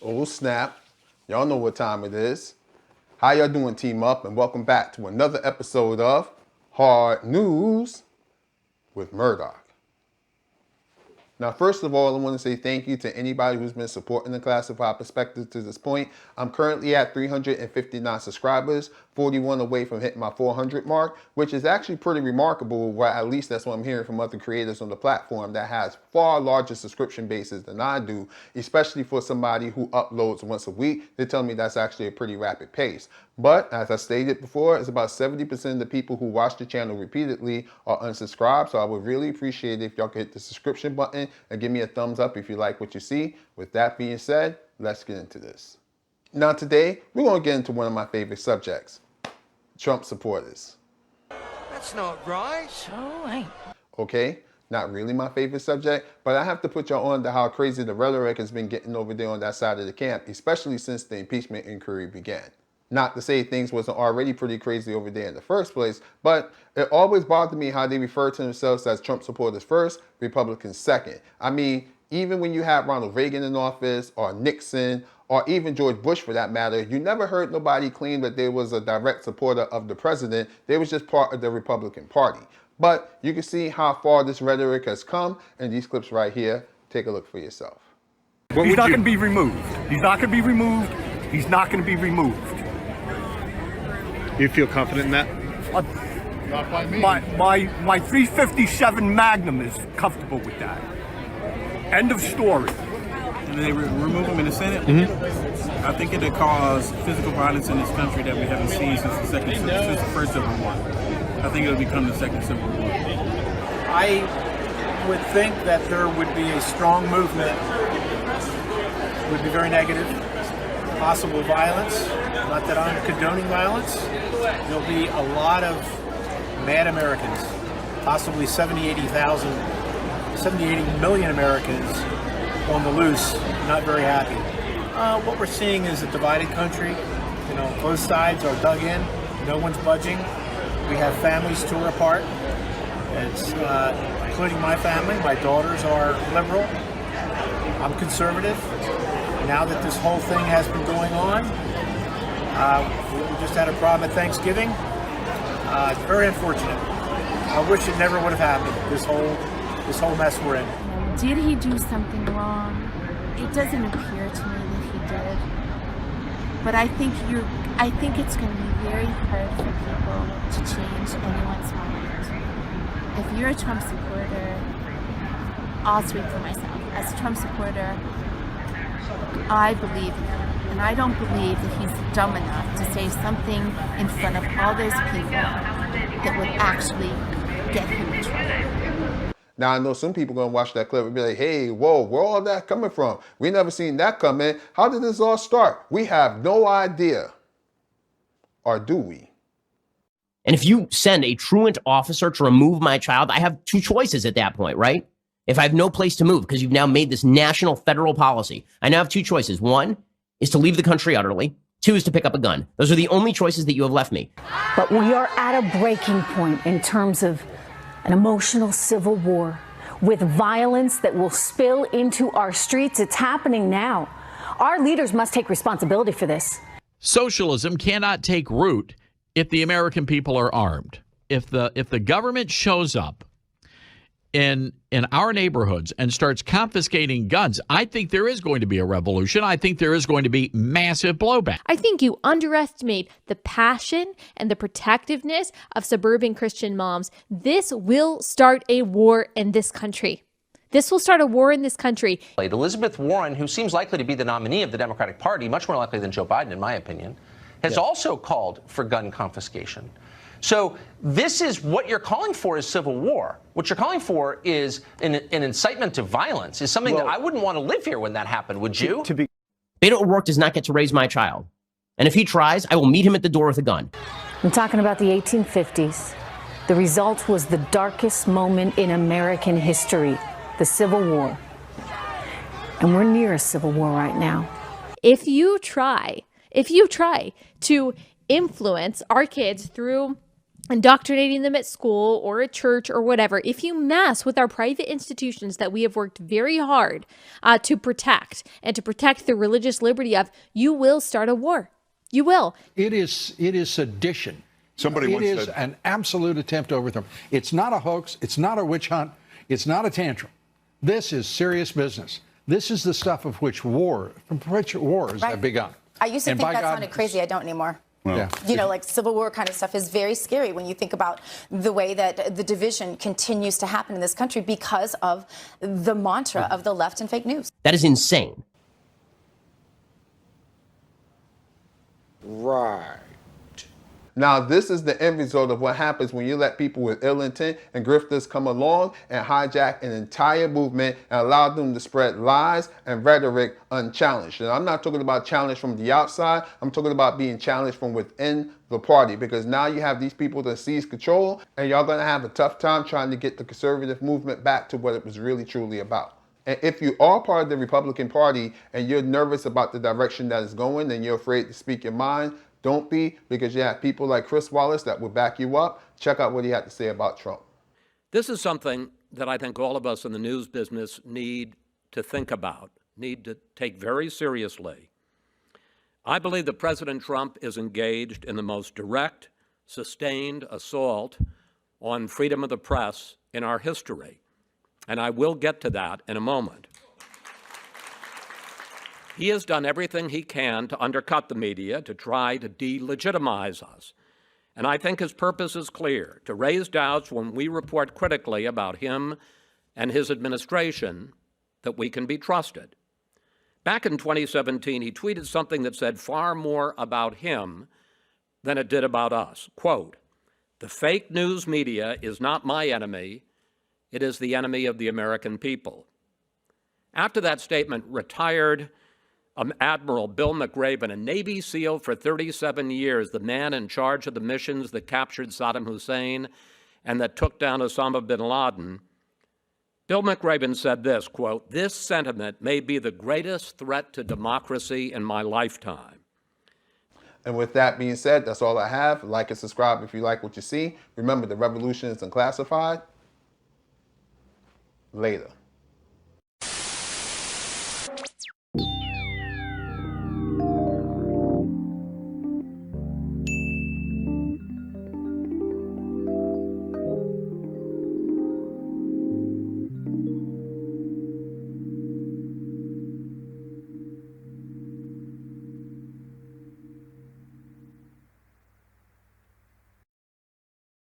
Oh snap, y'all know what time it is. How y'all doing, Team Up, and welcome back to another episode of Hard News with Murdock. Now, first of all, I want to say thank you to anybody who's been supporting the Unclassified Perspectives to this point. I'm currently at 359 subscribers, 41 away from hitting my 400 mark, which is actually pretty remarkable, well, at least that's what I'm hearing from other creators on the platform that has far larger subscription bases than I do, especially for somebody who uploads once a week. They tell me that's actually a pretty rapid pace. But as I stated before, it's about 70% of the people who watch the channel repeatedly are unsubscribed, so I would really appreciate it if y'all could hit the subscription button and give me a thumbs up if you like what you see. With that being said, let's get into this. Now today, we're going to get into one of my favorite subjects, Trump supporters. That's not right. So ain't. Okay, not really my favorite subject, but I have to put y'all on to how crazy the rhetoric has been getting over there on that side of the camp, especially since the impeachment inquiry began. Not to say things wasn't already pretty crazy over there in the first place, but it always bothered me how they refer to themselves as Trump supporters first, Republicans second. I mean, even when you had Ronald Reagan in office, or Nixon, or even George Bush for that matter, you never heard nobody claim that they was a direct supporter of the president. They was just part of the Republican Party. But you can see how far this rhetoric has come in these clips right here. Take a look for yourself. He's not going to be removed. He's not going to be removed. He's not going to be removed. You feel confident in that? Not by me. My 357 Magnum is comfortable with that. End of story. And they remove him in the Senate. Mm-hmm. I think it'll cause physical violence in this country that we haven't seen since the first Civil War. I think it'll become the second Civil War. I would think that there would be a strong movement, would be very negative, possible violence, not that I'm condoning violence. There'll be a lot of mad Americans, possibly 70, 80 million Americans on the loose, not very happy. What we're seeing is a divided country. You know, both sides are dug in. No one's budging. We have families tore apart. It's including my family. My daughters are liberal. I'm conservative. Now that this whole thing has been going on, we just had a problem at Thanksgiving. Very unfortunate. I wish it never would have happened. This whole mess we're in. Did he do something wrong? It doesn't appear to me that he did. But I think it's going to be very hard for people to change anyone's mind. If you're a Trump supporter, I'll speak for myself. As a Trump supporter, I believe him. And I don't believe that he's dumb enough to say something in front of all those people that would actually get him in trouble. Now, I know some people going to watch that clip and be like, hey, whoa, where all that coming from? We never seen that coming. How did this all start? We have no idea. Or do we? And if you send a truant officer to remove my child, I have two choices at that point, right? If I have no place to move, because you've now made this national federal policy, I now have two choices. One is to leave the country utterly. Two is to pick up a gun. Those are the only choices that you have left me. But we are at a breaking point in terms of an emotional civil war with violence that will spill into our streets. It's happening now. Our leaders must take responsibility for this. Socialism cannot take root if the American people are armed. If the government shows up in our neighborhoods and starts confiscating guns, I think there is going to be a revolution. I think there is going to be massive blowback. I think you underestimate the passion and the protectiveness of suburban Christian moms. This will start a war in this country. This will start a war in this country. Elizabeth Warren, who seems likely to be the nominee of the Democratic Party, much more likely than Joe Biden, in my opinion, has also called for gun confiscation. So this is what you're calling for is civil war. What you're calling for is an incitement to violence, is something that I wouldn't want to live here when that happened, would you? Beto O'Rourke does not get to raise my child. And if he tries, I will meet him at the door with a gun. I'm talking about the 1850s. The result was the darkest moment in American history, the Civil War. And we're near a civil war right now. If you try to influence our kids through indoctrinating them at school or at church or whatever, if you mess with our private institutions that we have worked very hard to protect and to protect the religious liberty of, you will start a war. You will. It is sedition. Somebody once said, it is said, an absolute attempt to overthrow. It's not a hoax. It's not a witch hunt. It's not a tantrum. This is serious business. This is the stuff of which wars have begun. I used to think that sounded crazy. I don't anymore. Well, yeah. You know, like Civil War kind of stuff is very scary when you think about the way that the division continues to happen in this country because of the mantra of the left and fake news. That is insane. Right. Now, this is the end result of what happens when you let people with ill intent and grifters come along and hijack an entire movement and allow them to spread lies and rhetoric unchallenged. And I'm not talking about challenge from the outside. I'm talking about being challenged from within the party, because now you have these people that seize control, and y'all gonna have a tough time trying to get the conservative movement back to what it was really truly about. And if you are part of the Republican Party and you're nervous about the direction that it's going and you're afraid to speak your mind, don't be, because you have people like Chris Wallace that will back you up. Check out what he had to say about Trump. This is something that I think all of us in the news business need to think about, need to take very seriously. I believe that President Trump is engaged in the most direct, sustained assault on freedom of the press in our history. And I will get to that in a moment. He has done everything he can to undercut the media, to try to delegitimize us. And I think his purpose is clear: to raise doubts when we report critically about him and his administration that we can be trusted. Back in 2017, he tweeted something that said far more about him than it did about us. Quote, "The fake news media is not my enemy. It is the enemy of the American people." After that statement, retired Admiral Bill McRaven, a Navy SEAL for 37 years, the man in charge of the missions that captured Saddam Hussein and that took down Osama bin Laden, Bill McRaven said this, quote, "This sentiment may be the greatest threat to democracy in my lifetime." And with that being said, that's all I have. Like and subscribe if you like what you see. Remember, the revolution is unclassified. Later.